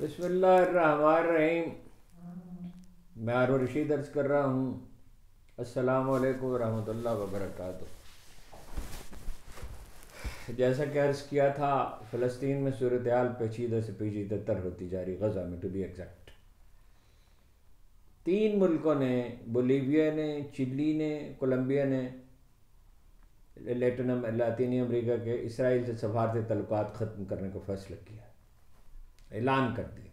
بسم اللہ الرحمن الرحیم. میں عارف رشید عرض کر رہا ہوں. السلام علیکم ورحمۃ اللہ وبرکاتہ. جیسا کہ عرض کیا تھا، فلسطین میں صورتحال پیچیدہ سے پیچیدہ تر ہوتی جا رہی. غزہ میں ٹو بی ایگزیکٹ 3 ملکوں نے، بولیویا نے، چلی نے، کولمبیا نے، لاطینی امریکہ کے، اسرائیل سے سفارتی تعلقات ختم کرنے کا فیصلہ کیا، اعلان کر دیا.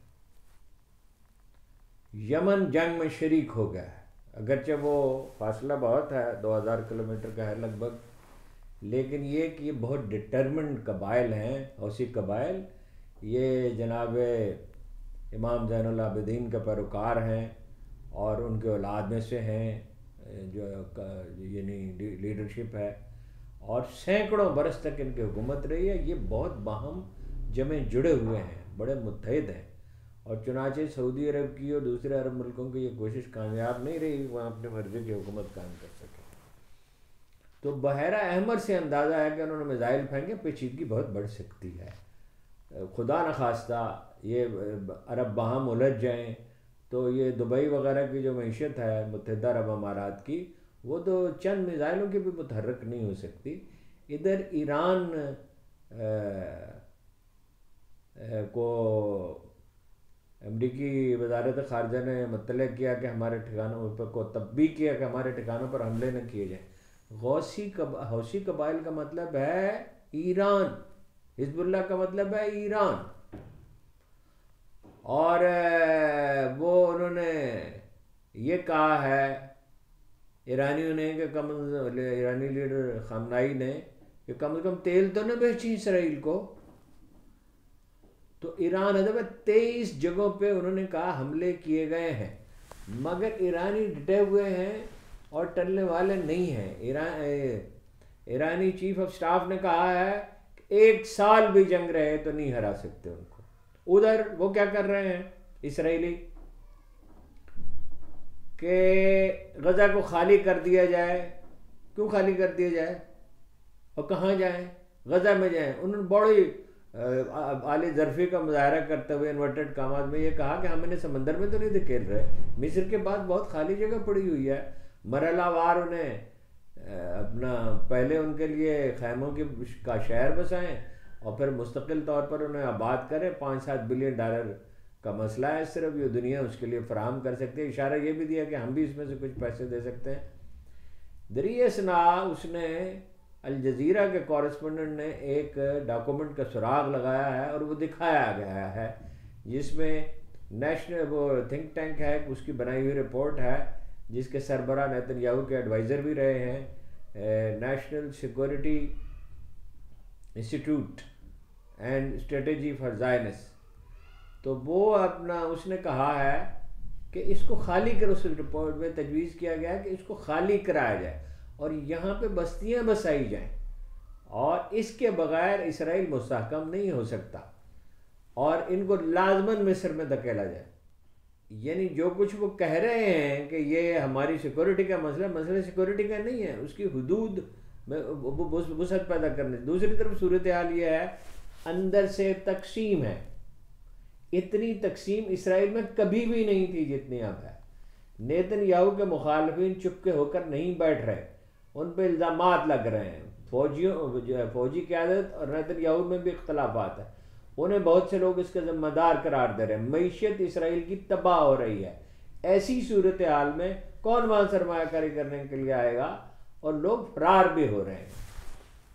یمن جنگ میں شریک ہو گیا ہے، اگرچہ وہ فاصلہ بہت ہے، 2000 کلومیٹر کا ہے لگ بھگ، لیکن یہ کہ یہ بہت ڈٹرمنڈ قبائل ہیں، حوثی قبائل. یہ جناب امام زین العابدین کا پیروکار ہیں اور ان کے اولاد میں سے ہیں، جو یعنی لیڈرشپ ہے، اور سینکڑوں برس تک ان کی حکومت رہی ہے. یہ بہت باہم جمع جڑے ہوئے ہیں، بڑے متحد ہیں، اور چنانچہ سعودی عرب کی اور دوسرے عرب ملکوں کی یہ کوشش کامیاب نہیں رہی وہاں اپنے مرضی کی حکومت قائم کر سکے. تو بحیرہ احمر سے اندازہ ہے کہ انہوں نے میزائل پھینکے، پیچیدگی بہت بڑھ سکتی ہے. خدا نخواستہ یہ عرب باہم الجھ جائیں تو یہ دبئی وغیرہ کی جو معیشت ہے متحدہ عرب امارات کی، وہ تو چند میزائلوں کی بھی متحرک نہیں ہو سکتی. ادھر ایران کو امریکی وزارت خارجہ نے مطلع کیا کہ ہمارے ٹھکانوں پر کو تنبیہ کیا کہ ہمارے ٹھکانوں پر حملے نہ کیے جائیں. حوثی قبائل کا مطلب ہے ایران، حزب اللہ کا مطلب ہے ایران. اور وہ انہوں نے یہ کہا ہے ایرانیوں نے کہ ایرانی لیڈر خامنائی نے کہ کم از کم تیل تو نہ بیچی اسرائیل کو. تو ایران ادب 23 جگہوں پہ انہوں نے کہا حملے کیے گئے ہیں، مگر ایرانی ڈٹے ہوئے ہیں اور ٹلنے والے نہیں ہیں. ایرانی چیف آف سٹاف نے کہا ہے کہ 1 سال بھی جنگ رہے تو نہیں ہرا سکتے ان کو. ادھر وہ کیا کر رہے ہیں اسرائیلی کہ غزہ کو خالی کر دیا جائے. کیوں خالی کر دیا جائے اور کہاں جائیں؟ غزہ میں جائیں. انہوں نے بڑی عالی ظرفی کا مظاہرہ کرتے ہوئے انورٹڈ کامات میں یہ کہا کہ ہم انہیں سمندر میں تو نہیں دھکیل رہے، مصر کے بعد بہت خالی جگہ پڑی ہوئی ہے، مرحلہ وار انہیں اپنا پہلے ان کے لیے خیموں کا شہر بسائیں اور پھر مستقل طور پر انہیں آباد کریں. $5-7 بلین کا مسئلہ ہے صرف، یہ دنیا اس کے لیے فراہم کر سکتی ہے. اشارہ یہ بھی دیا کہ ہم بھی اس میں سے کچھ پیسے دے سکتے ہیں. دریا سنا اس نے الجزیرہ کے کورسپونڈنٹ نے ایک ڈاکومنٹ کا سراغ لگایا ہے اور وہ دکھایا گیا ہے، جس میں نیشنل وہ تھنک ٹینک ہے، اس کی بنائی ہوئی رپورٹ ہے جس کے سربراہ نیتن یاہو کے ایڈوائزر بھی رہے ہیں، national security institute and strategy for زائنس. تو وہ اپنا اس نے کہا ہے کہ اس کو خالی کر، اس رپورٹ میں تجویز کیا گیا کہ اس کو خالی کرایا جائے اور یہاں پہ بستیاں بسائی جائیں، اور اس کے بغیر اسرائیل مستحکم نہیں ہو سکتا، اور ان کو لازماً مصر میں دھکیلا جائے. یعنی جو کچھ وہ کہہ رہے ہیں کہ یہ ہماری سیکورٹی کا مسئلہ سیکورٹی کا نہیں ہے، اس کی حدود میں وسعت پیدا کرنے. دوسری طرف صورتحال یہ ہے اندر سے تقسیم ہے. اتنی تقسیم اسرائیل میں کبھی بھی نہیں تھی جتنی اب ہے. نیتن یاہو کے مخالفین چپکے ہو کر نہیں بیٹھ رہے، ان پہ الزامات لگ رہے ہیں. فوجی قیادت اور نیتن یاہو میں بھی اختلافات ہیں، انہیں بہت سے لوگ اس کا ذمہ دار قرار دے رہے ہیں. معیشت اسرائیل کی تباہ ہو رہی ہے. ایسی صورتحال میں کون وہاں سرمایہ کاری کرنے کے لیے آئے گا، اور لوگ فرار بھی ہو رہے ہیں.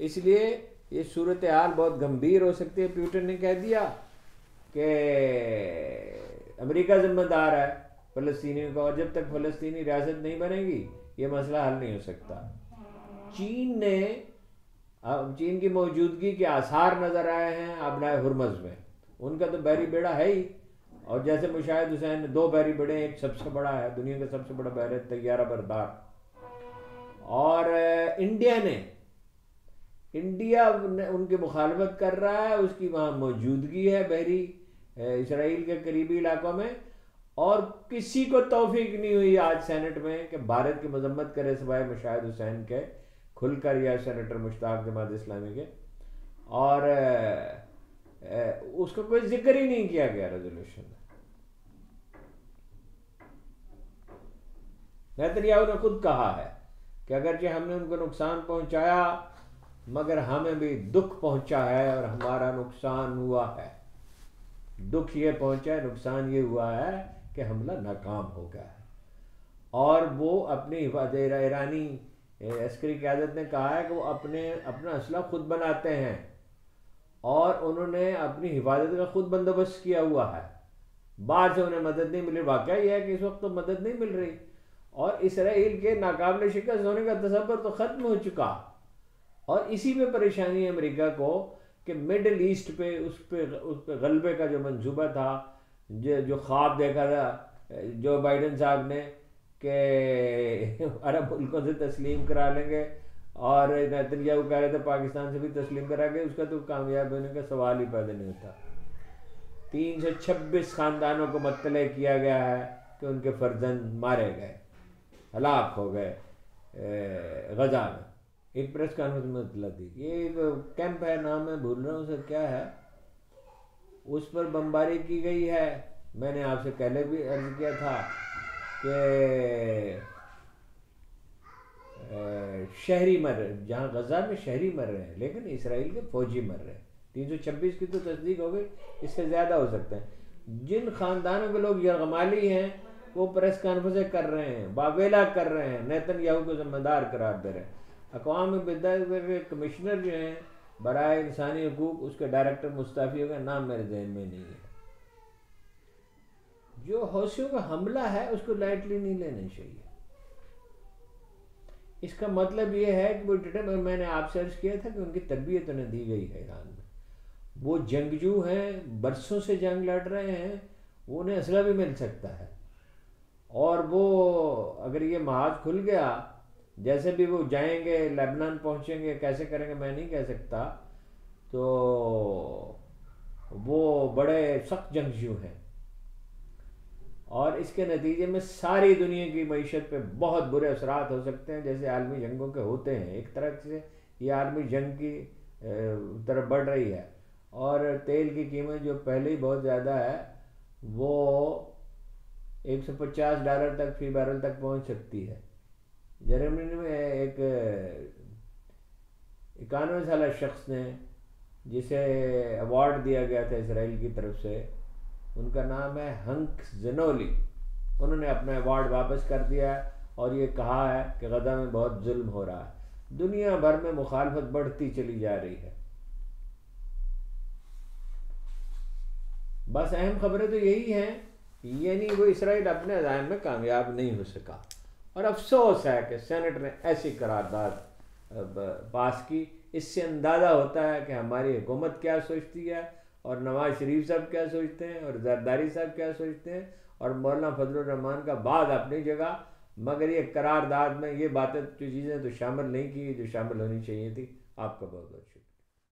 اس لیے یہ صورتحال بہت گمبھیر ہو سکتی ہے. پیوٹن نے کہہ دیا کہ امریکہ ذمہ دار ہے فلسطینیوں کا، اور جب تک فلسطینی ریاست نہیں بنے گی یہ مسئلہ حل نہیں ہو سکتا. چین کی موجودگی کے آثار نظر آئے ہیں آبنائے ہرمز میں. ان کا تو بحری بیڑا ہے ہی، اور جیسے مشاہد حسین نے 2 بحری بیڑے، ایک سب سے بڑا ہے، دنیا کا سب سے بڑا بحر طیارہ بردار. اور انڈیا ان کی مخالفت کر رہا ہے، اس کی وہاں موجودگی ہے بحری اسرائیل کے قریبی علاقوں میں، اور کسی کو توفیق نہیں ہوئی آج سینٹ میں کہ بھارت کی مذمت کرے سوائے مشاہد حسین کے کھل کر، یا سینیٹر مشتاق جماعت اسلامی کے. اور اس کا کوئی ذکر ہی نہیں کیا گیا ریزولوشن میں۔ نیتنیاہو نے خود کہا ہے کہ اگرچہ ہم نے ان کو نقصان پہنچایا مگر ہمیں بھی دکھ پہنچا ہے اور ہمارا نقصان ہوا ہے۔ دکھ یہ پہنچا ہے، نقصان یہ ہوا ہے کہ حملہ ناکام ہو گیا ہے۔ اور وہ اپنی ایرانی عسکری قیادت نے کہا ہے کہ وہ اپنا اسلحہ خود بناتے ہیں اور انہوں نے اپنی حفاظت کا خود بندوبست کیا ہوا ہے، باہر سے انہیں مدد نہیں ملی۔ واقعہ یہ ہے کہ اس وقت تو مدد نہیں مل رہی اور اسرائیل کے ناقابل شکست ہونے کا تصور تو ختم ہو چکا، اور اسی میں پریشانی ہے امریکہ کو کہ مڈل ایسٹ پہ اس پہ غلبے کا جو منصوبہ تھا، جو خواب دیکھا تھا جو بائیڈن صاحب نے کہ عرب ملکوں سے تسلیم کرا لیں گے، اور نیتنیاہو کہہ رہے تھے پاکستان سے بھی تسلیم کرا گے، اس کا تو کامیاب ہونے کا سوال ہی پیدا نہیں ہوتا۔ 326 خاندانوں کو مطلع کیا گیا ہے کہ ان کے فرزند مارے گئے، ہلاک ہو گئے غزہ میں۔ ایک پریس کانفرنس میں اطلاع دی، یہ ایک کیمپ ہے، نام میں بھول رہا ہوں اسے کیا ہے، اس پر بمباری کی گئی ہے۔ میں نے آپ سے پہلے بھی عرض کیا تھا کہ شہری مر رہے، جہاں غزہ میں شہری مر رہے ہیں لیکن اسرائیل کے فوجی مر رہے ہیں۔ 326 کی تو تصدیق ہو گئی، اس سے زیادہ ہو سکتے ہیں۔ جن خاندانوں کے لوگ یرغمالی ہیں وہ پریس کانفرنسیں کر رہے ہیں، واویلا کر رہے ہیں، نیتنیاہو کو ذمہ دار قرار دے رہے ہیں۔ اقوام متحدہ کے کمشنر جو ہیں برائے انسانی حقوق، اس کے ڈائریکٹر مستعفی ہو گئے، نام میرے ذہن میں نہیں ہے۔ جو حوثیوں کا حملہ ہے اس کو لائٹلی نہیں لینا چاہیے۔ اس کا مطلب یہ ہے کہ میں نے آپ سے عرض کیا تھا کہ ان کی تربیت انہیں دی گئی ہے ایران میں، وہ جنگجو ہیں، برسوں سے جنگ لڑ رہے ہیں، انہیں اسلحہ بھی مل سکتا ہے، اور وہ اگر یہ محاذ کھل گیا، جیسے بھی وہ جائیں گے لبنان پہنچیں گے، کیسے کریں گے میں نہیں کہہ سکتا، تو وہ بڑے سخت جنگجو ہیں، اور اس کے نتیجے میں ساری دنیا کی معیشت پہ بہت برے اثرات ہو سکتے ہیں، جیسے عالمی جنگوں کے ہوتے ہیں۔ ایک طرح سے یہ عالمی جنگ کی طرف بڑھ رہی ہے، اور تیل کی قیمت جو پہلے ہی بہت زیادہ ہے وہ $150 تک فی بیرل تک پہنچ سکتی ہے۔ جرمنی میں ایک 91 سالہ شخص نے، جسے ایوارڈ دیا گیا تھا اسرائیل کی طرف سے، ان کا نام ہے ہنک زنولی، انہوں نے اپنا ایوارڈ واپس کر دیا ہے اور یہ کہا ہے کہ غزہ میں بہت ظلم ہو رہا ہے۔ دنیا بھر میں مخالفت بڑھتی چلی جا رہی ہے۔ بس اہم خبریں تو یہی ہیں، یعنی وہ اسرائیل اپنے عزائم میں کامیاب نہیں ہو سکا، اور افسوس ہے کہ سینٹ نے ایسی قرارداد پاس کی۔ اس سے اندازہ ہوتا ہے کہ ہماری حکومت کیا سوچتی ہے، اور نواز شریف صاحب کیا سوچتے ہیں، اور زرداری صاحب کیا سوچتے ہیں، اور مولانا فضل الرحمان کا بعد اپنی جگہ، مگر یہ قرارداد میں یہ باتیں جو چیزیں تو شامل نہیں کی جو شامل ہونی چاہیے تھی۔ آپ کا بہت بہت شکریہ۔